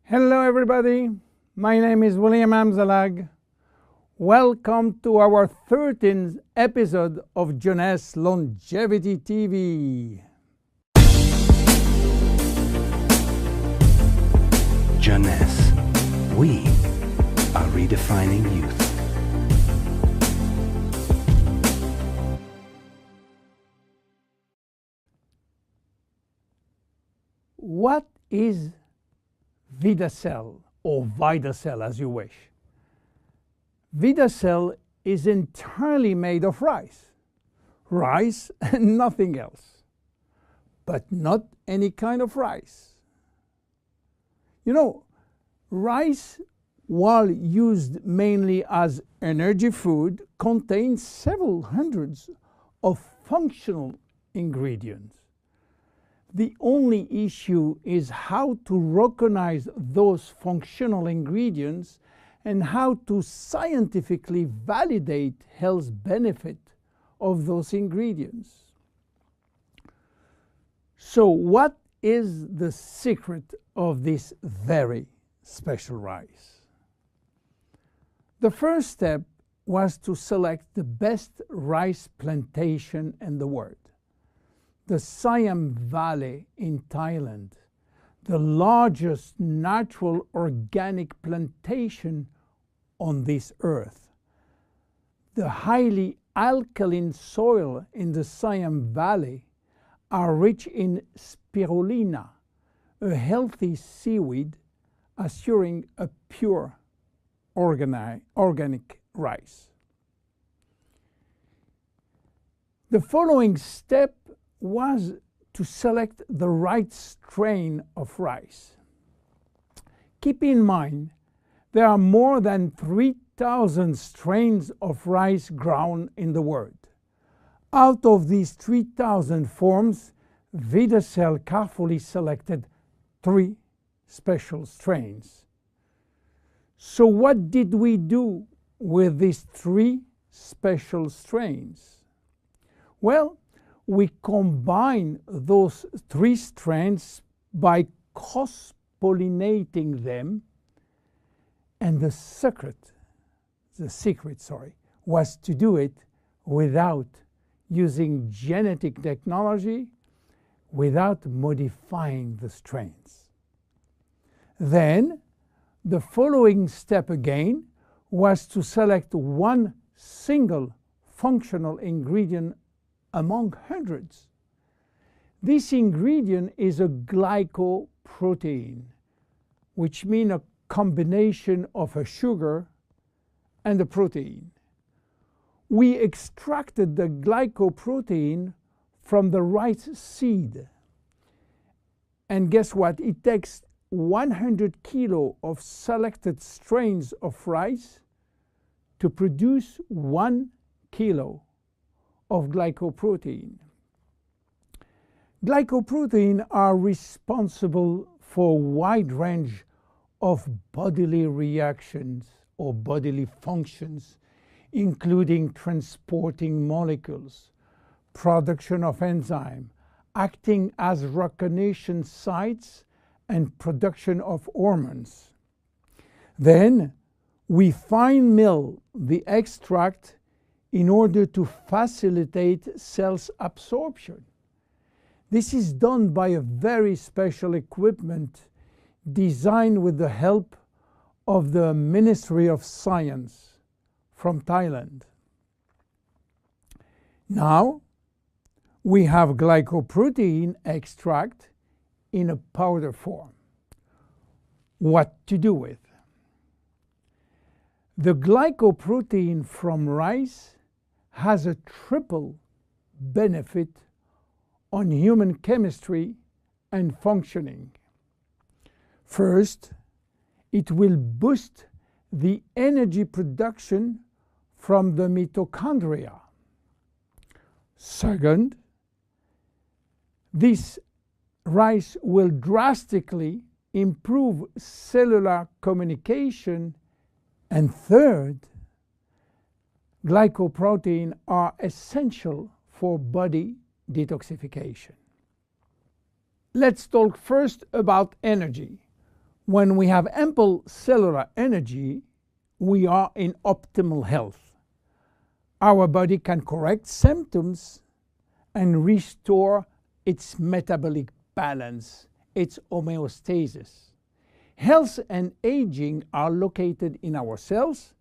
Hello everybody, my name is William Amzalag. Welcome to our 13th episode of Jeunesse Longevity TV. Jeunesse, we are redefining youth. What is Vidacell, or Vidacell as you wish? Vidacell is entirely made of rice. Rice and nothing else. But not any kind of rice. You know, rice, while used mainly as energy food, contains several hundreds of functional ingredients. The only issue is how to recognize those functional ingredients and how to scientifically validate health benefit of those ingredients. So what is the secret of this very special rice? The first step was to select the best rice plantation in the world. The Siam Valley in Thailand, the largest natural organic plantation on this earth. The highly alkaline soil in the Siam Valley are rich in spirulina, a healthy seaweed assuring a pure organic rice. The following step was to select the right strain of rice. Keep in mind, there are more than 3,000 strains of rice grown in the world. Out of these 3,000 forms, Vidacell carefully selected 3 special strains. So what did we do with these 3 special strains? Well, we combine those 3 strains by cross-pollinating them, and the secret was to do it without using genetic technology, without modifying the strains. Then, the following step again was to select one single functional ingredient among hundreds. This ingredient is a glycoprotein, which means a combination of a sugar and a protein. We extracted the glycoprotein from the rice seed. And guess what? It takes 100 kilo of selected strains of rice to produce 1 kilo of glycoprotein. Glycoprotein are responsible for a wide range of bodily reactions or bodily functions, including transporting molecules, production of enzyme, acting as recognition sites, and production of hormones. Then we fine mill the extract in order to facilitate cells absorption. This is done by a very special equipment designed with the help of the Ministry of Science from Thailand. Now we have glycoprotein extract in a powder form. What to do with? The glycoprotein from rice has a triple benefit on human chemistry and functioning. First, it will boost the energy production from the mitochondria. Second, this rice will drastically improve cellular communication. And third, glycoprotein are essential for body detoxification. Let's talk first about energy. When we have ample cellular energy, we are in optimal health. Our body can correct symptoms and restore its metabolic balance, its homeostasis. Health and aging are located in our cells,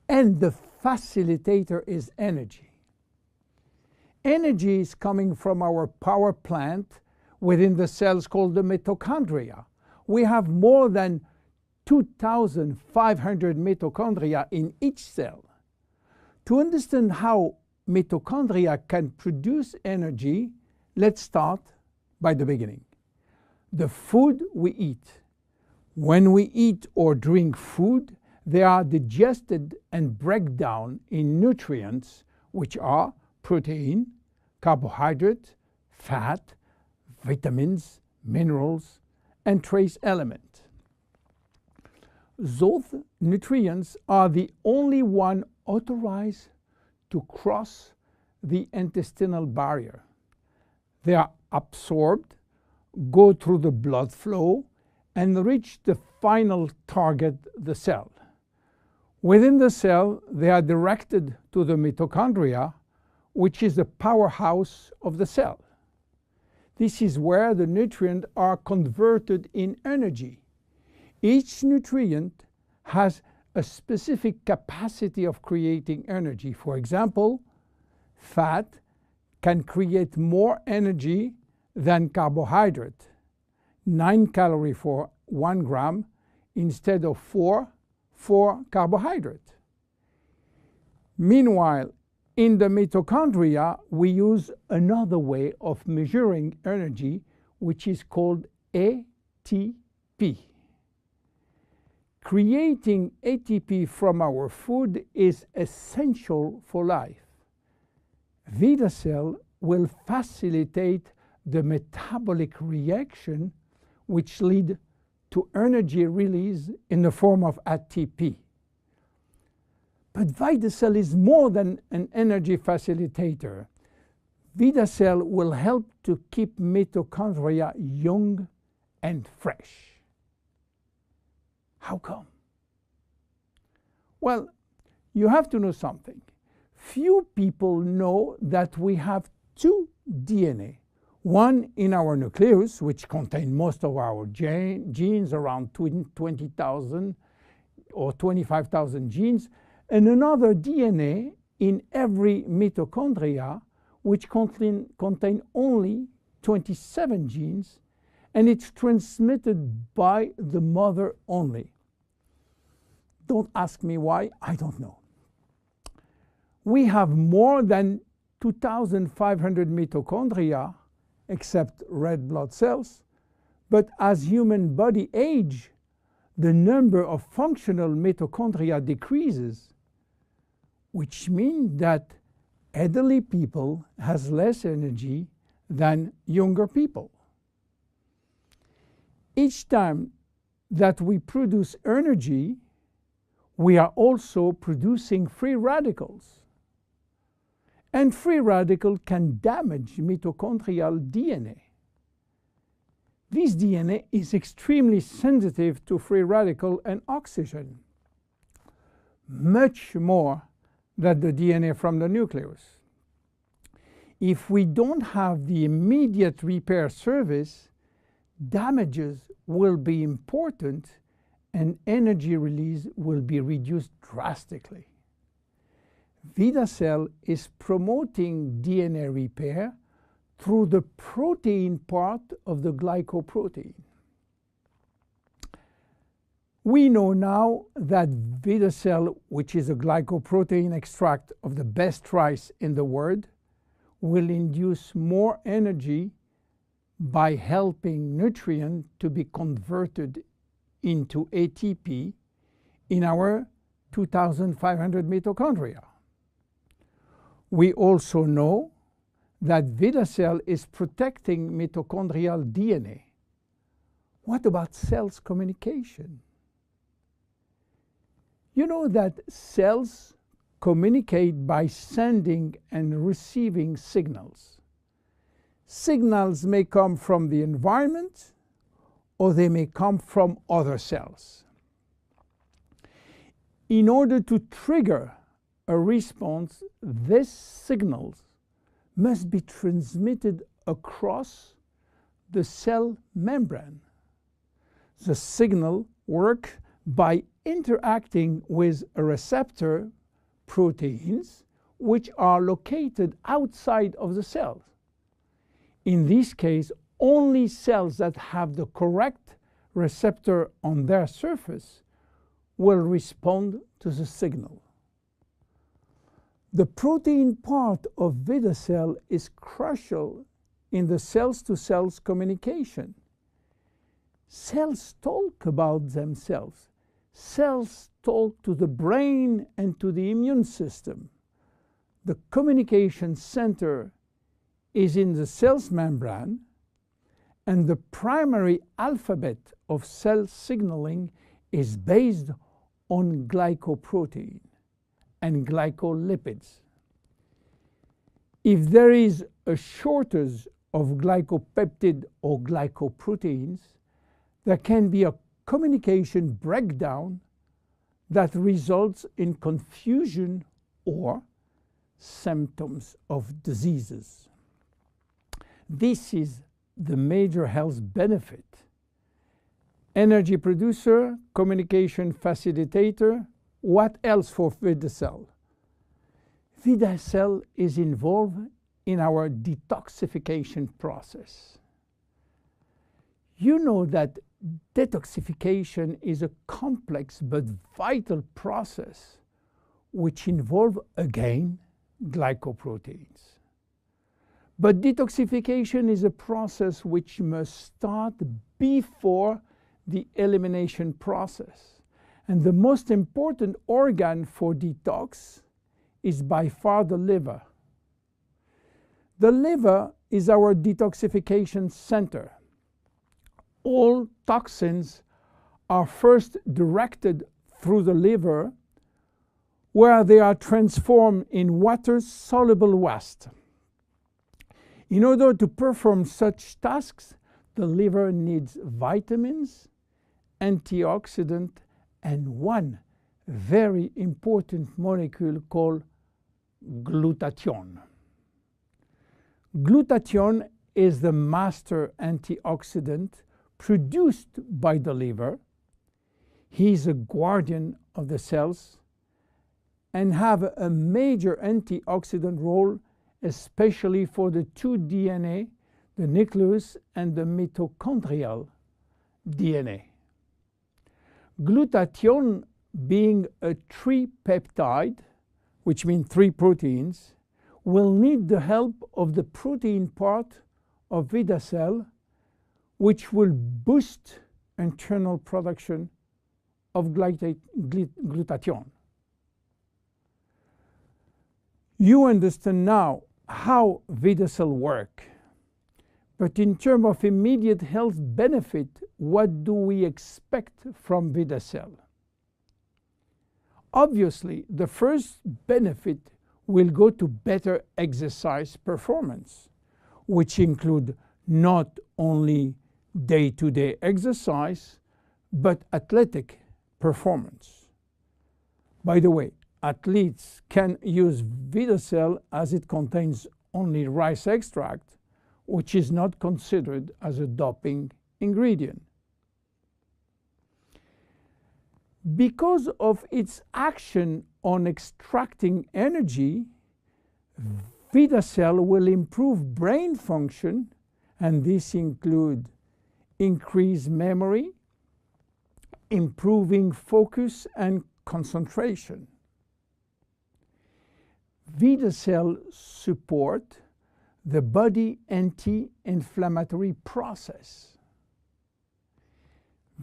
and the facilitator is energy. Energy is coming from our power plant within the cells called the mitochondria. We have more than 2,500 mitochondria in each cell. To understand how mitochondria can produce energy, let's start by the beginning. The food we eat. When we eat or drink food, they are digested and break down in nutrients, which are protein, carbohydrate, fat, vitamins, minerals, and trace elements. Those nutrients are the only one authorized to cross the intestinal barrier. They are absorbed, go through the blood flow, and reach the final target, the cell. Within the cell, they are directed to the mitochondria, which is the powerhouse of the cell. This is where the nutrients are converted in energy. Each nutrient has a specific capacity of creating energy. For example, fat can create more energy than carbohydrate, 9 calories for 1 gram instead of 4 for carbohydrate. Meanwhile, in the mitochondria, we use another way of measuring energy, which is called ATP. Creating ATP from our food is essential for life. Vidacell will facilitate the metabolic reaction which lead to energy release in the form of ATP. But Vidacell is more than an energy facilitator. Vidacell will help to keep mitochondria young and fresh. How come? Well, you have to know something. Few people know that we have two DNA. One in our nucleus, which contains most of our genes, around 20,000 or 25,000 genes, and another DNA in every mitochondria, which contain only 27 genes, and it's transmitted by the mother only. Don't ask me why, I don't know. We have more than 2,500 mitochondria, except red blood cells, but as human body age, the number of functional mitochondria decreases, which means that elderly people has less energy than younger people. Each time that we produce energy, we are also producing free radicals. And free radical can damage mitochondrial DNA. This DNA is extremely sensitive to free radical and oxygen, much more than the DNA from the nucleus. If we don't have the immediate repair service, damages will be important and energy release will be reduced drastically. Vidacell is promoting DNA repair through the protein part of the glycoprotein. We know now that Vidacell, which is a glycoprotein extract of the best rice in the world, will induce more energy by helping nutrients to be converted into ATP in our 2,500 mitochondria. We also know that Vidacell is protecting mitochondrial DNA. What about cells communication? You know that cells communicate by sending and receiving signals. Signals may come from the environment or they may come from other cells. In order to trigger a response, these signals must be transmitted across the cell membrane. The signal works by interacting with a receptor proteins which are located outside of the cells. In this case, only cells that have the correct receptor on their surface will respond to the signal. The protein part of Vidacell is crucial in the cells-to-cells communication. Cells talk about themselves. Cells talk to the brain and to the immune system. The communication center is in the cell's membrane, and the primary alphabet of cell signaling is based on glycoprotein and glycolipids. If there is a shortage of glycopeptide or glycoproteins, there can be a communication breakdown that results in confusion or symptoms of diseases. This is the major health benefit. Energy producer, communication facilitator. What else for Vidacell? Vidacell is involved in our detoxification process. You know that detoxification is a complex but vital process which involves, again, glycoproteins. But detoxification is a process which must start before the elimination process. And the most important organ for detox is by far the liver. The liver is our detoxification center. All toxins are first directed through the liver, where they are transformed in water-soluble waste. In order to perform such tasks, the liver needs vitamins, antioxidants, and one very important molecule called glutathione. Glutathione is the master antioxidant produced by the liver. He is a guardian of the cells and have a major antioxidant role, especially for the two DNA, the nucleus and the mitochondrial DNA. Glutathione, being a tripeptide, which means 3 proteins, will need the help of the protein part of Vidacell, which will boost internal production of glutathione. You understand now how Vidacell works. But in terms of immediate health benefit, what do we expect from Vidacell? Obviously, the first benefit will go to better exercise performance, which include not only day-to-day exercise, but athletic performance. By the way, athletes can use Vidacell as it contains only rice extract, which is not considered as a doping ingredient. Because of its action on extracting energy, Vidacell will improve brain function, and this includes increased memory, improving focus and concentration. Vidacell supports the body anti-inflammatory process.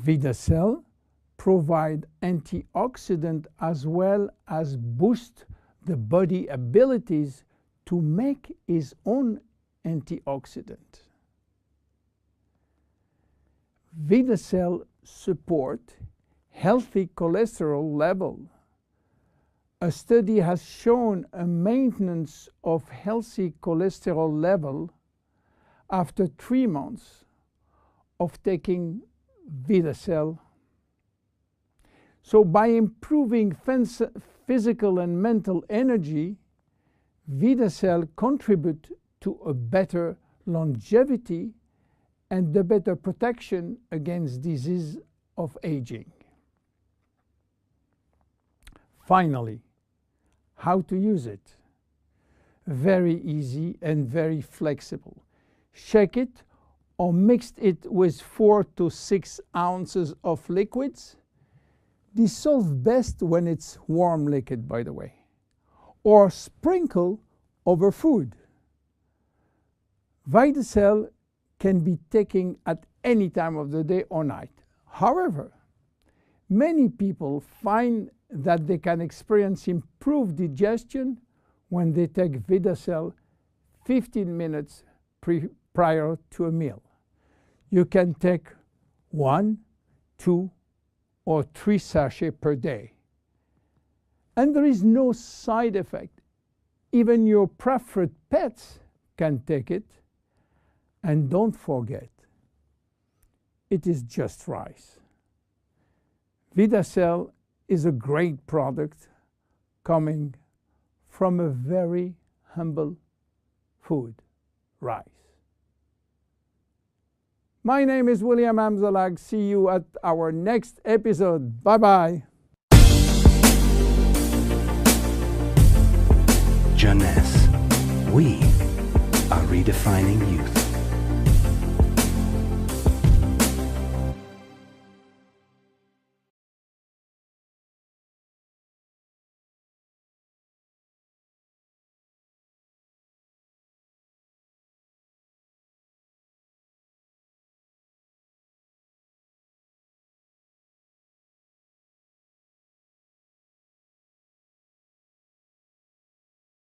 Vidacell provide antioxidant as well as boost the body abilities to make its own antioxidant. Vidacell support healthy cholesterol level. A study has shown a maintenance of healthy cholesterol level after 3 months of taking Vidacell. So by improving physical and mental energy, Vidacell contribute to a better longevity and the better protection against disease of aging. Finally, how to use it? Very easy and very flexible. Shake it or mix it with 4 to 6 ounces of liquids. Dissolve best when it's warm liquid, by the way. Or sprinkle over food. Vidacell can be taken at any time of the day or night. However, many people find that they can experience improved digestion when they take Vidacell 15 minutes prior to a meal. You can take 1, 2, or 3 sachets per day. And there is no side effect. Even your preferred pets can take it. And don't forget, it is just rice. Vidacell is a great product coming from a very humble food, rice. My name is William Amzalag. See you at our next episode. Bye-bye. Jeunesse. We are redefining youth.